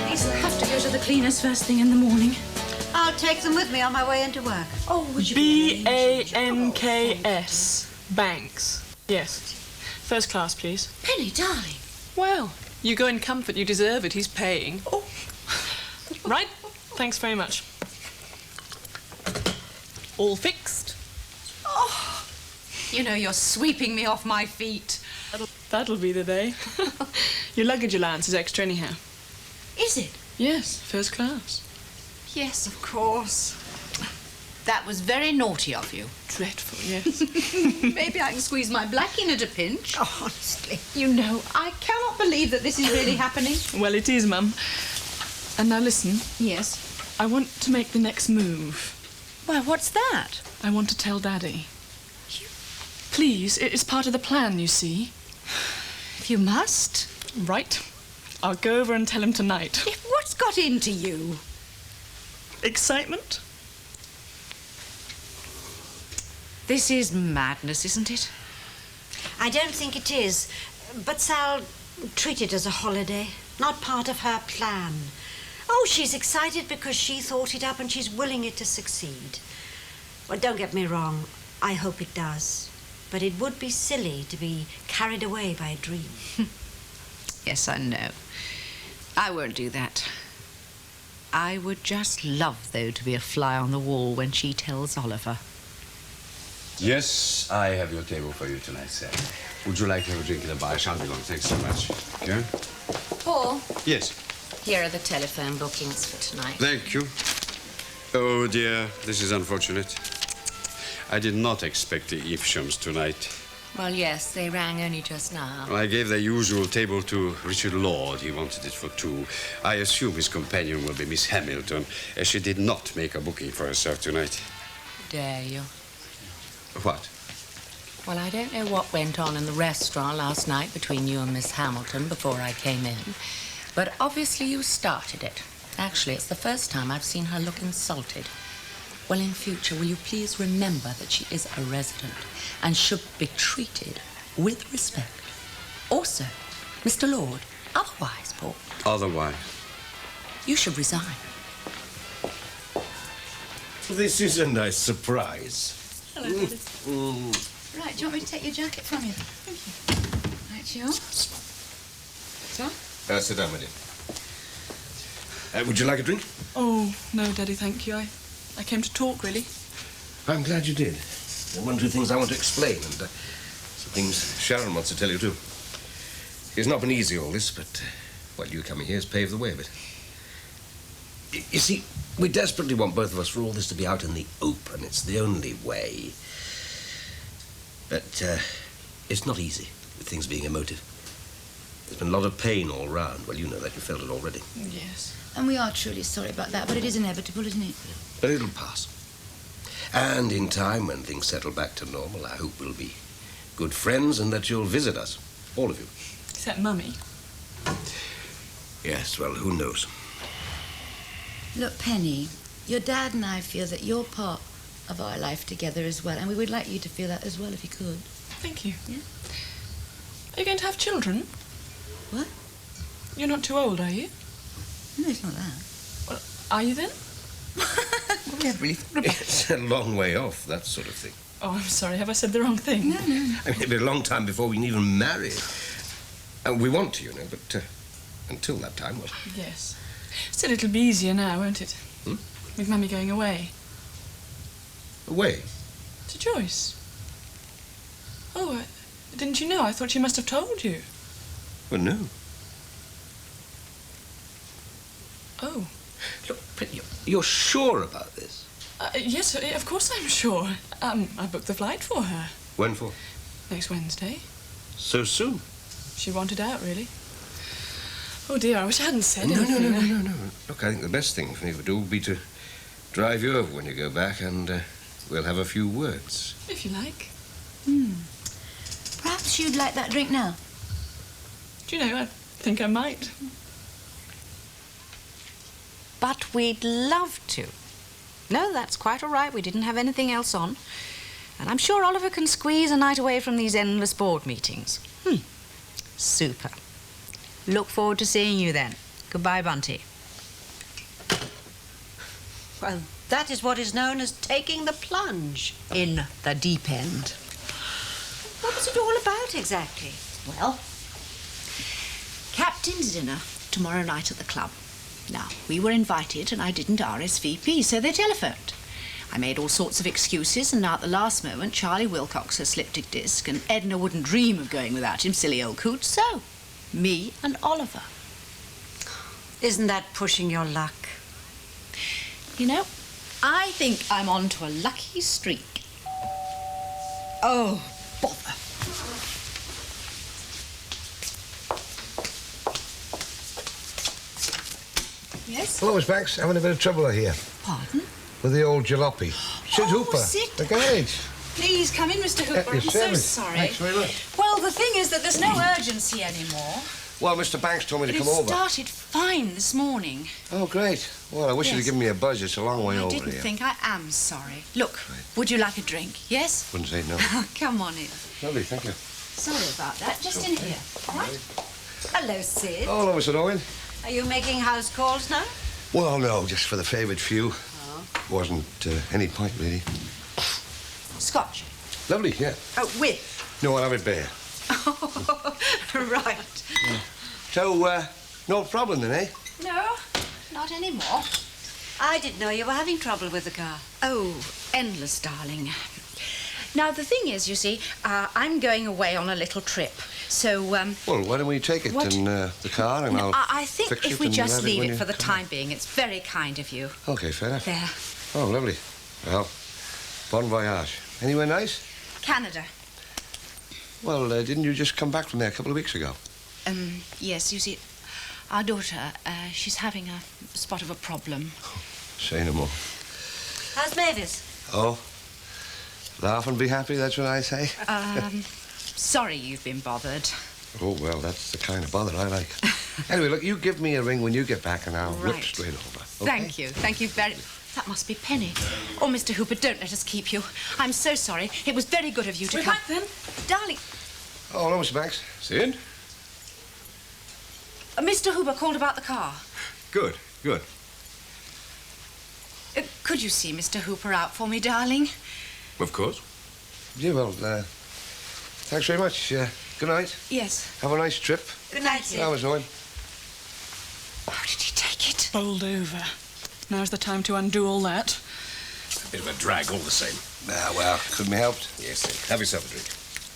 These will have to go to the cleaners first thing in the morning. I'll take them with me on my way into work. Oh, would you? B-A-N-K-S. Banks. Yes. First class, please. Penny, darling. Well, you go in comfort. You deserve it. He's paying. Oh. Right. Thanks very much. All fixed. Oh, you know, you're sweeping me off my feet. That'll be the day. Your luggage allowance is extra anyhow. Is it? Yes, first class. Yes, of course. That was very naughty of you. Dreadful, yes. Maybe I can squeeze my black in at a pinch. Oh, honestly. You know, I cannot believe that this is really happening. Well, it is, Mum. And now listen. Yes. I want to make the next move. Why, what's that? I want to tell Daddy. Please, it's part of the plan, you see. If you must. Right. I'll go over and tell him tonight. What's got into you? Excitement? This is madness, isn't it? I don't think it is. But Sal, treat it as a holiday, not part of her plan. Oh, she's excited because she thought it up and she's willing it to succeed. Well, don't get me wrong. I hope it does. But it would be silly to be carried away by a dream. Yes, I know. I won't do that. I would just love, though, to be a fly on the wall when she tells Oliver. Yes, I have your table for you tonight, sir. Would you like to have a drink in the bar? I shan't be long. Thanks so much. Yeah? Paul, Yes. here are the telephone bookings for tonight. Thank you. Oh, dear. This is unfortunate. I did not expect the Eveshams tonight. Well, yes, they rang only just now. I gave their usual table to Richard Lloyd. He wanted it for 2. I assume his companion will be Miss Hamilton, as she did not make a booking for herself tonight. Dare you? What? Well, I don't know what went on in the restaurant last night between you and Miss Hamilton before I came in, but obviously you started it. Actually, it's the first time I've seen her look insulted. Well, in future, will you please remember that she is a resident and should be treated with respect. Also, Mr. Lloyd, otherwise, Paul. Otherwise? You should resign. This is a nice surprise. Hello, Daddy. Right, do you want me to take your jacket from you? Thank you. Right, you. So? Sit down, my dear. Would you like a drink? Oh, no, Daddy, thank you. I came to talk, really. I'm glad you did. There are 1 or 2 things I want to explain, and some things Sharon wants to tell you, too. It's not been easy, all this, but, well, you coming here has paved the way a bit. You see, we desperately want both of us for all this to be out in the open. It's the only way. But it's not easy with things being emotive. There's been a lot of pain all round. Well, you know that. You felt it already. Yes. And we are truly sorry about that, but it is inevitable, isn't it? But it'll pass. And in time, when things settle back to normal, I hope we'll be good friends and that you'll visit us. All of you. Except Mummy. Yes, well, who knows? Look, Penny, your dad and I feel that you're part of our life together as well, and we would like you to feel that as well if you could. Thank you. Yeah? Are you going to have children? What? You're not too old, are you? No, it's not that. Well, are you then? We haven't really thought about it. It's a long way off, that sort of thing. Oh, I'm sorry. Have I said the wrong thing? No. I mean, it'll be a long time before we can even marry. We want to, you know, but until that time, well... Yes. Still, it'll be easier now, won't it? Hmm? With Mummy going away. Away? To Joyce. Oh, didn't you know? I thought she must have told you. Well, no. Oh. Look, you're sure about this? Yes, of course I'm sure. I booked the flight for her. When for? Next Wednesday. So soon? She wanted out, really. Oh, dear, I wish I hadn't said anything. No. Look, I think the best thing for me to do would be to drive you over when you go back and we'll have a few words. If you like. Perhaps you'd like that drink now. Do you know, I think I might. But we'd love to. No, that's quite all right. We didn't have anything else on. And I'm sure Oliver can squeeze a night away from these endless board meetings. Super. Look forward to seeing you then. Goodbye, Bunty. Well, that is what is known as taking the plunge. In the deep end. What was it all about exactly? Well, captain's dinner tomorrow night at the club. Now, we were invited and I didn't RSVP, so they telephoned. I made all sorts of excuses, and now at the last moment, Charlie Wilcox has slipped a disc, and Edna wouldn't dream of going without him, silly old coot. So, me and Oliver. Isn't that pushing your luck? You know, I think I'm on to a lucky streak. Oh, bother. Yes? Hello, Miss Banks. Having a bit of trouble, I hear. Pardon? With the old jalopy. Sid Hooper. Sid. The garage. Please come in, Mr. Hooper. I'm so sorry. Thanks very much. Well, the thing is that there's no urgency anymore. Well, Mr. Banks told me to But come it over. started fine this morning. Oh, great. Well, I wish you'd Yes. given me a buzz. It's a long way I over didn't here. think. I am sorry. Look, would you like a drink? Yes? Wouldn't say no. Come on in. Lovely, thank you. Sorry about that. Just in here. All right? Hello, Sid. Oh, hello, Mr. Owen. Are you making house calls now? Well, no, just for the favoured few. Oh. Wasn't any point, really. Scotch. Lovely, yeah. Oh, with. No, I'll have it bare. Right. So, no problem then, eh? No, not anymore. I didn't know you were having trouble with the car. Oh, endless, darling. Now, the thing is, you see, I'm going away on a little trip. So, Well, why don't we take it What? in the car and I'll I think fix if it we and just have leave when it you for the come time being, it's very kind of you. back. Okay, fair enough. There. Oh, lovely. Well, bon voyage. Anywhere nice? Canada. Well, didn't you just come back from there a couple of weeks ago? Yes, you see, our daughter, she's having a spot of a problem. Say no more. How's Mavis? Oh, laugh and be happy, that's what I say. Sorry you've been bothered. Oh, well, that's the kind of bother I like. Anyway, look, you give me a ring when you get back and I'll whip Right. straight over. Okay? Thank you. Thank you very... That must be Penny. Oh, Mr. Hooper, don't let us keep you. I'm so sorry. It was very good of you to We're come. back then. Darling, Oh, hello, Mr. Banks. Sid? Mr. Hooper called about the car. Good, good. Could you see Mr. Hooper out for me, darling? Of course. Yeah, well, thanks very much. Good night. Yes. Have a nice trip. Good night, Sid. I was Owen. How did he take it? Bowled over. Now's the time to undo all that. Bit of a drag all the same. Ah, well, couldn't be helped. Yes, Sid. Have yourself a drink.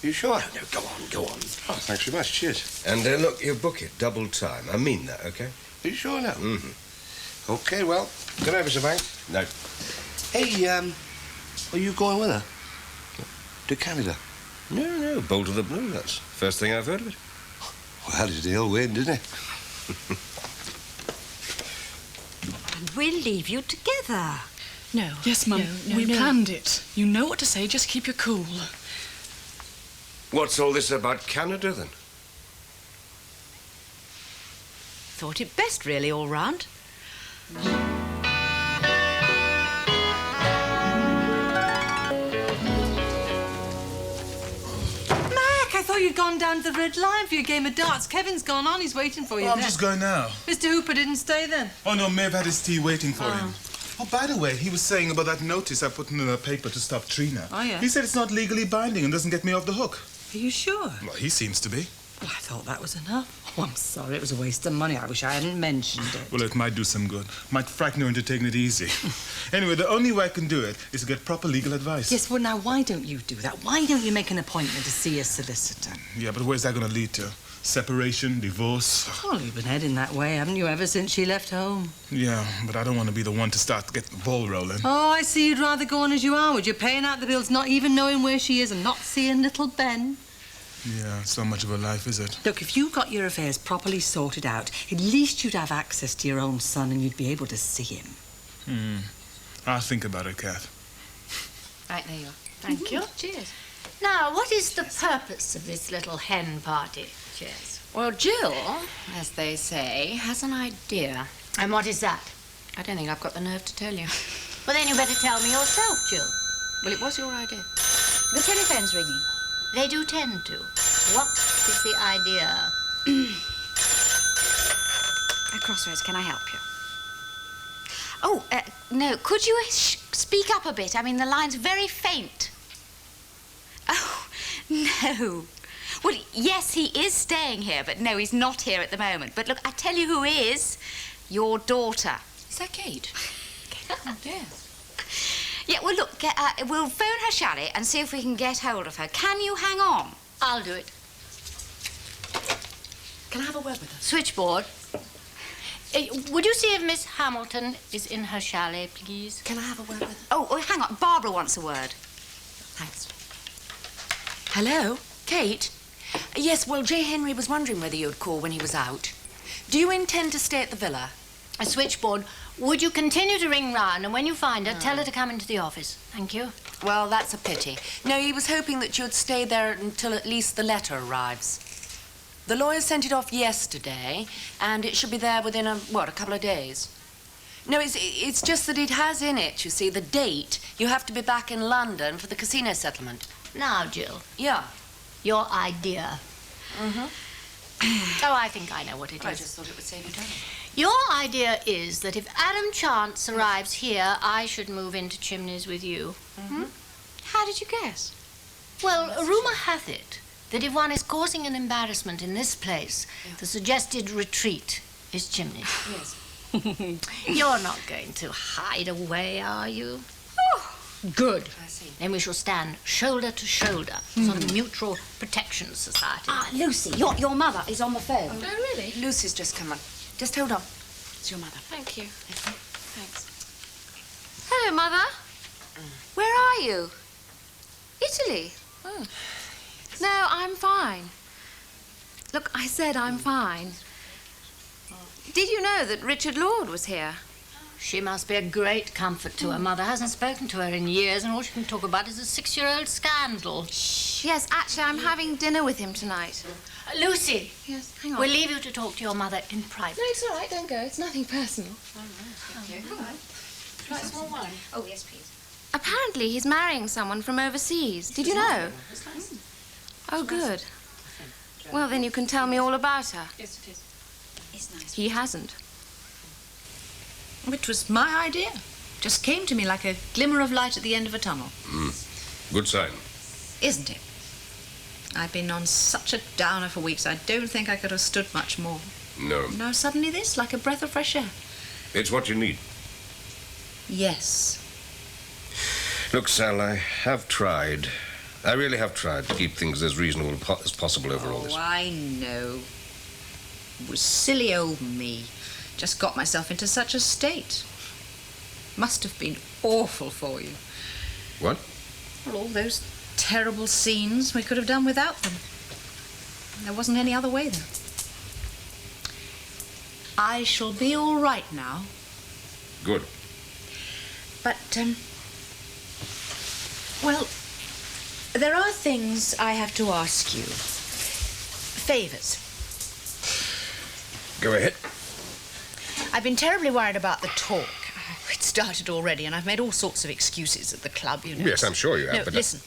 You sure? No, go on, go on. Oh, thanks very much. Cheers. And look, you book it double time. I mean that, okay? Are you sure now? Mm-hmm. Okay, well, good night, Mr. Banks. No. Hey, are you going with her? To Canada? No, bolt of the blue. That's first thing I've heard of it. Well, it's the ill wind, isn't it? And we'll leave you together. No. Yes, Mum. No, we no. planned it. You know what to say. Just keep your cool. What's all this about Canada, then? Thought it best, really, all round. I thought you'd gone down to the Red Lion for your game of darts. Kevin's gone on. He's waiting for you. Oh, I'm there. just going now. Mr. Hooper didn't stay then. Oh, no, Maeve had his tea waiting for him. Oh, by the way, he was saying about that notice I put in the paper to stop Trina. Oh, yeah? He said it's not legally binding and doesn't get me off the hook. Are you sure? Well, he seems to be. Well, I thought that was enough. Oh, I'm sorry. It was a waste of money. I wish I hadn't mentioned it. Well, it might do some good. Might frighten her into taking it easy. Anyway, the only way I can do it is to get proper legal advice. Yes, well, now, why don't you do that? Why don't you make an appointment to see a solicitor? Yeah, but where's that going to lead to? Separation, divorce? Well, you've been heading that way, haven't you, ever since she left home? Yeah, but I don't want to be the one to start to get the ball rolling. Oh, I see you'd rather go on as you are, would you? Paying out the bills, not even knowing where she is and not seeing little Ben. Yeah, so much of a life, is it? Look, if you got your affairs properly sorted out, at least you'd have access to your own son and you'd be able to see him. I'll think about it, Kath. Right, there you are. Thank you. Cheers. Now, what is the purpose of this little hen party? Cheers. Well, Jill, as they say, has an idea. And what is that? I don't think I've got the nerve to tell you. Well, then you better tell me yourself, Jill. Well, it was your idea. The telephone's ringing. They do tend to. What is the idea? Crossroads, can I help you? Oh, no. Could you speak up a bit? I mean, the line's very faint. Oh, no. Well, yes, he is staying here, but no, he's not here at the moment. But look, I tell you who is. Your daughter. Is that Kate? Oh, yes. Yeah, well, look, we'll phone her, shall we, and see if we can get hold of her. Can you hang on? I'll do it. Can I have a word with her? Switchboard. Would you see if Miss Hamilton is in her chalet, please? Can I have a word with her? Oh, hang on. Barbara wants a word. Thanks. Hello? Kate? Yes, well, J. Henry was wondering whether you'd call when he was out. Do you intend to stay at the villa? A switchboard. Would you continue to ring round, and when you find her, tell her to come into the office. Thank you. Well, that's a pity. No, he was hoping that you'd stay there until at least the letter arrives. The lawyer sent it off yesterday, and it should be there within a couple of days. No, it's just that it has in it, you see, the date. You have to be back in London for the casino settlement. Now, Jill. Yeah. Your idea. Mm-hmm. Oh, I think I know what it is. I just thought it would save you time. Your idea is that if Adam Chance arrives here, I should move into Chimneys with you. Mm-hmm. How did you guess? Well, a rumour hath it that if one is causing an embarrassment in this place, the suggested retreat is Chimneys. Yes. You're not going to hide away, are you? Oh, good. I see. Then we shall stand shoulder to shoulder, sort of mutual protection society. Ah, Lucy, your mother is on the phone. Oh, really? Lucy's just come on. Just hold on. It's your mother. Thank you. Thanks. Hello, Mother. Where are you? Italy? Oh. No, I'm fine. Look, I said I'm fine. Did you know that Richard Lord was here? She must be a great comfort to her. Mother hasn't spoken to her in years, and all she can talk about is a 6-year-old scandal. Yes, actually, I'm having dinner with him tonight. Lucy. Yes, hang on. We'll leave you to talk to your mother in private. No, it's all right. Don't go. It's nothing personal. Try some more wine. Oh, yes, please. Apparently, he's marrying someone from overseas. Did you know? Oh, good. Well, then you can tell me all about her. Yes, it is. It's nice. He hasn't. It was my idea. Just came to me like a glimmer of light at the end of a tunnel. Good sign. Isn't it? I've been on such a downer for weeks, I don't think I could have stood much more. No. Now suddenly this, like a breath of fresh air. It's what you need. Yes. Look, Sal, I have tried. I really have tried to keep things as reasonable as possible over all this. Oh, I know. It was silly old me. Just got myself into such a state. Must have been awful for you. What? Well, all those terrible scenes, we could have done without them. There wasn't any other way, though. I shall be all right now. Good. But, well, there are things I have to ask you. Favours. Go ahead. I've been terribly worried about the talk. It started already, and I've made all sorts of excuses at the club, you know. Yes, I'm sure you have, No, but... listen.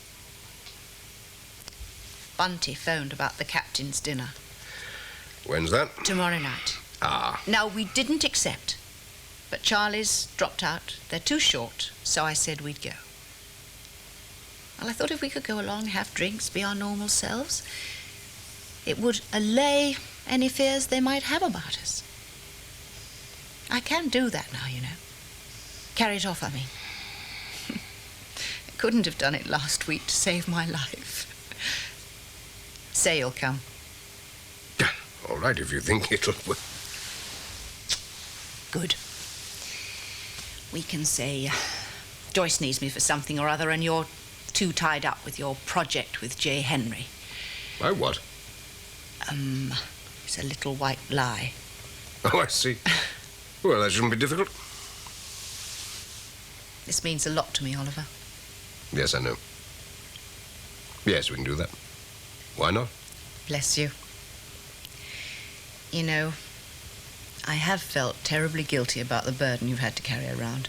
Bunty phoned about the captain's dinner. When's that? Tomorrow night. Ah. Now, we didn't accept, but Charlie's dropped out. They're too short, so I said we'd go. Well, I thought if we could go along, have drinks, be our normal selves, it would allay any fears they might have about us. I can do that now, you know. Carry it off, I mean. I couldn't have done it last week to save my life. Say you'll come. All right, if you think it'll... Good. We can say Joyce needs me for something or other and you're too tied up with your project with J. Henry. My what? It's a little white lie. Oh, I see. Well, that shouldn't be difficult. This means a lot to me, Oliver. Yes, I know. Yes, we can do that. Why not? Bless you. You know, I have felt terribly guilty about the burden you've had to carry around.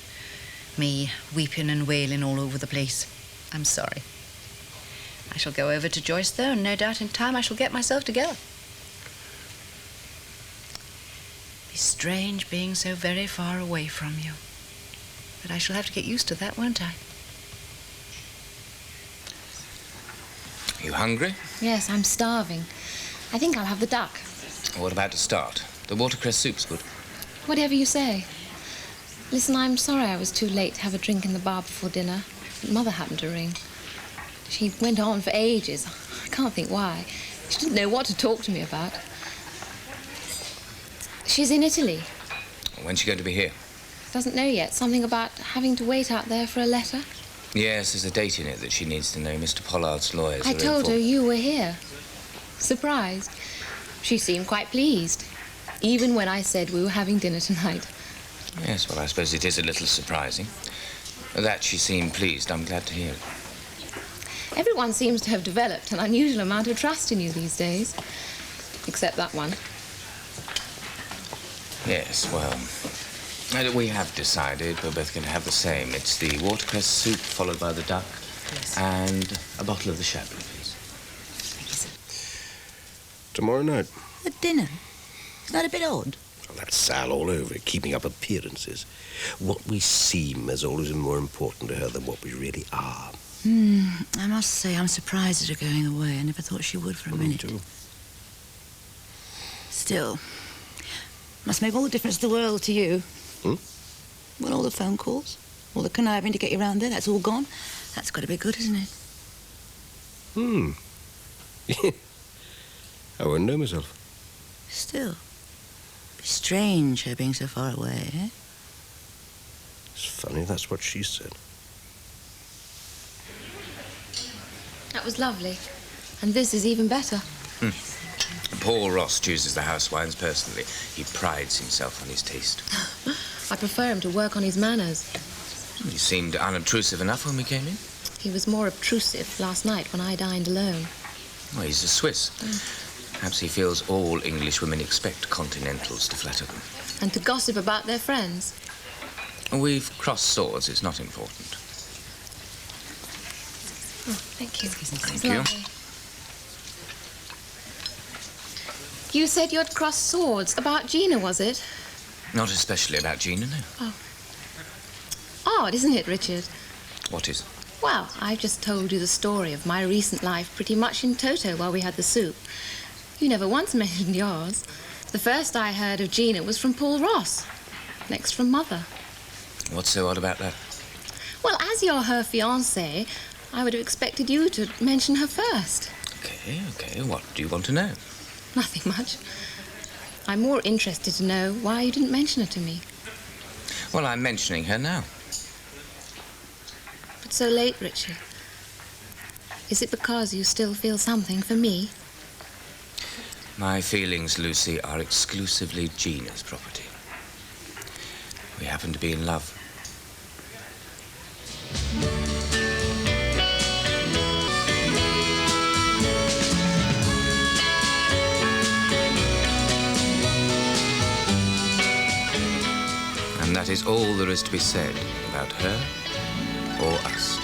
Me weeping and wailing all over the place. I'm sorry. I shall go over to Joyce, though, and no doubt in time I shall get myself together. Be strange being so very far away from you. But I shall have to get used to that, won't I? You hungry? Yes, I'm starving. I think I'll have the duck. What about to start? The watercress soup's good. Whatever you say. Listen, I'm sorry I was too late to have a drink in the bar before dinner. Mother happened to ring. She went on for ages. I can't think why. She didn't know what to talk to me about. She's in Italy. When's she going to be here? Doesn't know yet. Something about having to wait out there for a letter. Yes, there's a date in it that she needs to know. Mr. Pollard's lawyers I are told her informed. you were here. Surprised. She seemed quite pleased, even when I said we were having dinner tonight. Yes, well, I suppose it is a little surprising. That she seemed pleased, I'm glad to hear it. Everyone seems to have developed an unusual amount of trust in you these days. Except that one. Yes, well, we have decided we're both going to have the same. It's the watercress soup followed by the duck. Yes. And a bottle of the Chablis, please. Tomorrow night. At dinner? Is that a bit odd? Well, that's Sal all over it, keeping up appearances. What we seem has always been more important to her than what we really are. I must say I'm surprised at her going away. I never thought she would for a minute. Me too. Still, must make all the difference in the world to you. Well, all the phone calls, all the conniving to get you around there, that's all gone. That's got to be good, isn't it? I wouldn't know myself. Still, be strange her being so far away, eh? It's funny, that's what she said. That was lovely. And this is even better. Paul Ross chooses the house wines personally. He prides himself on his taste. I prefer him to work on his manners. He seemed unobtrusive enough when we came in. He was more obtrusive last night when I dined alone. Well, he's a Swiss. Perhaps he feels all English women expect continentals to flatter them. And to gossip about their friends. We've crossed swords. It's not important. Oh, thank you. Thank you. Lovely. You said you'd crossed swords. About Gina, was it? Not especially about Gina, no. Oh. Odd, isn't it, Richard? What is? Well, I've just told you the story of my recent life pretty much in toto while we had the soup. You never once mentioned yours. The first I heard of Gina was from Paul Ross. Next from Mother. What's so odd about that? Well, as you're her fiancé, I would have expected you to mention her first. Okay. What do you want to know? Nothing much. I'm more interested to know why you didn't mention her to me. Well, I'm mentioning her now. But so late, Richard. Is it because you still feel something for me? My feelings, Lucy, are exclusively Gina's property. We happen to be in love. And that is all there is to be said about her or us.